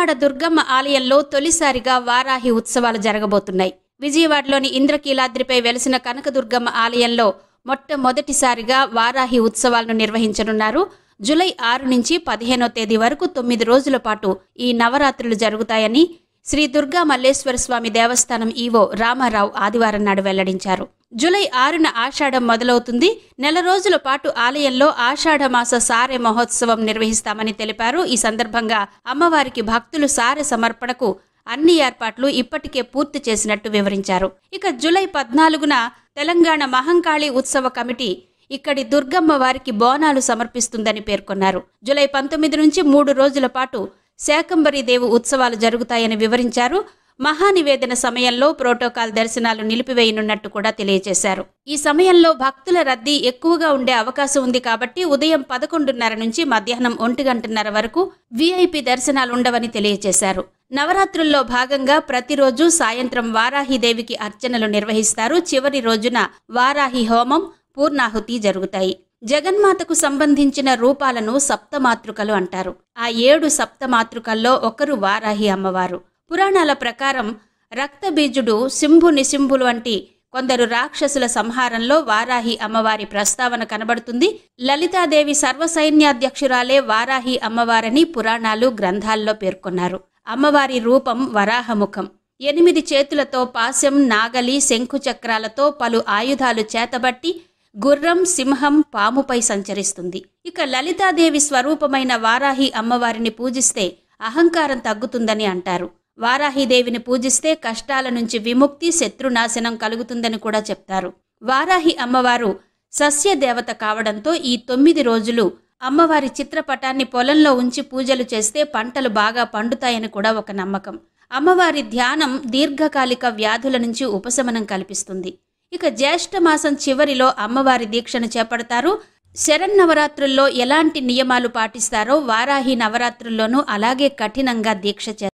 విజయవాడ దుర్గమ్మ ఆలయంలో తొలిసారిగా వారాహి ఉత్సవాలు జరగబోతున్నాయి. విజయవాడలోని ఇంద్రకీలాద్రిపై వెలసిన కనకదుర్గమ్మ ఆలయంలో మొట్టమొదటిసారిగా వారాహి ఉత్సవాలను నిర్వహించనున్నారు. జూలై 6 నుంచి 15వ తేదీ వరకు 9 రోజుల పాటు ఈ నవరాత్రులు జరుగుతాయని శ్రీ దుర్గా మల్లేశ్వర స్వామి దేవస్థానం ఈవో రామారావు ఆదివారం నాడు వెల్లడించారు. జూలై 6న ఆషాఢం మొదలవుతుంది. నెల రోజుల పాటు ఆలయంలో ఆషాఢమాస సారె మహోత్సవం నిర్వహిస్తామని తెలిపారు. ఈ సందర్భంగా అమ్మవారికి భక్తులు సారె సమర్పణకు అన్ని ఏర్పాట్లు ఇప్పటికే పూర్తి చేసినట్టు వివరించారు. ఇక జూలై 14న తెలంగాణ మహంకాళి ఉత్సవ కమిటీ ఇక్కడి దుర్గమ్మ వారికి బోనాలు సమర్పిస్తుందని పేర్కొన్నారు. జూలై 19 నుంచి 3 రోజుల పాటు శాకంబరీదేవి ఉత్సవాలు జరుగుతాయని వివరించారు. మహానివేదన సమయంలో ప్రోటోకాల్ దర్శనాలు నిలిపివేయనున్నట్టు కూడా తెలియజేశారు. ఈ సమయంలో భక్తుల రద్దీ ఎక్కువగా ఉండే అవకాశం ఉంది కాబట్టి ఉదయం 11:30 నుంచి మధ్యాహ్నం 1:30 వరకు వీఐపీ దర్శనాలుండవని తెలియజేశారు. నవరాత్రుల్లో భాగంగా ప్రతిరోజు సాయంత్రం వారాహిదేవికి అర్చనలు నిర్వహిస్తారు. చివరి రోజున వారాహి హోమం, పూర్ణాహుతి జరుగుతాయి. జగన్మాతకు సంబంధించిన రూపాలను సప్తమాతృకలు అంటారు. ఆ 7 సప్తమాతృకల్లో ఒకరు వారాహి అమ్మవారు. పురాణాల ప్రకారం రక్తబీజుడు, శంభు నిశంభులు వంటి కొందరు రాక్షసుల సంహారంలో వారాహి అమ్మవారి ప్రస్తావన కనబడుతుంది. లలితాదేవి సర్వసైన్యాధ్యక్షురాలే వారాహి అమ్మవారని పురాణాలు, గ్రంథాల్లో పేర్కొన్నారు. అమ్మవారి రూపం వరాహముఖం. 8 చేతులతో పాశం, నాగలి, శంఖు చక్రాలతో పలు ఆయుధాలు చేతబట్టి గుర్రం, సింహం, పాముపై సంచరిస్తుంది. ఇక లలితాదేవి స్వరూపమైన వారాహి అమ్మవారిని పూజిస్తే అహంకారం తగ్గుతుందని అంటారు. వారాహిదేవిని పూజిస్తే కష్టాల నుంచి విముక్తి, శత్రునాశనం కలుగుతుందని కూడా చెప్తారు. వారాహి అమ్మవారు సస్యదేవత కావడంతో ఈ 9 రోజులు అమ్మవారి చిత్రపటాన్ని పొలంలో ఉంచి పూజలు చేస్తే పంటలు బాగా పండుతాయని కూడా ఒక నమ్మకం. అమ్మవారి ధ్యానం దీర్ఘకాలిక వ్యాధుల నుంచి ఉపశమనం కల్పిస్తుంది. ఇక జ్యేష్ఠ మాసం చివరిలో అమ్మవారి దీక్షను చేపడతారు. శరన్నవరాత్రుల్లో ఎలాంటి నియమాలు పాటిస్తారో వారాహి నవరాత్రుల్లోనూ అలాగే కఠినంగా దీక్ష చేస్తారు.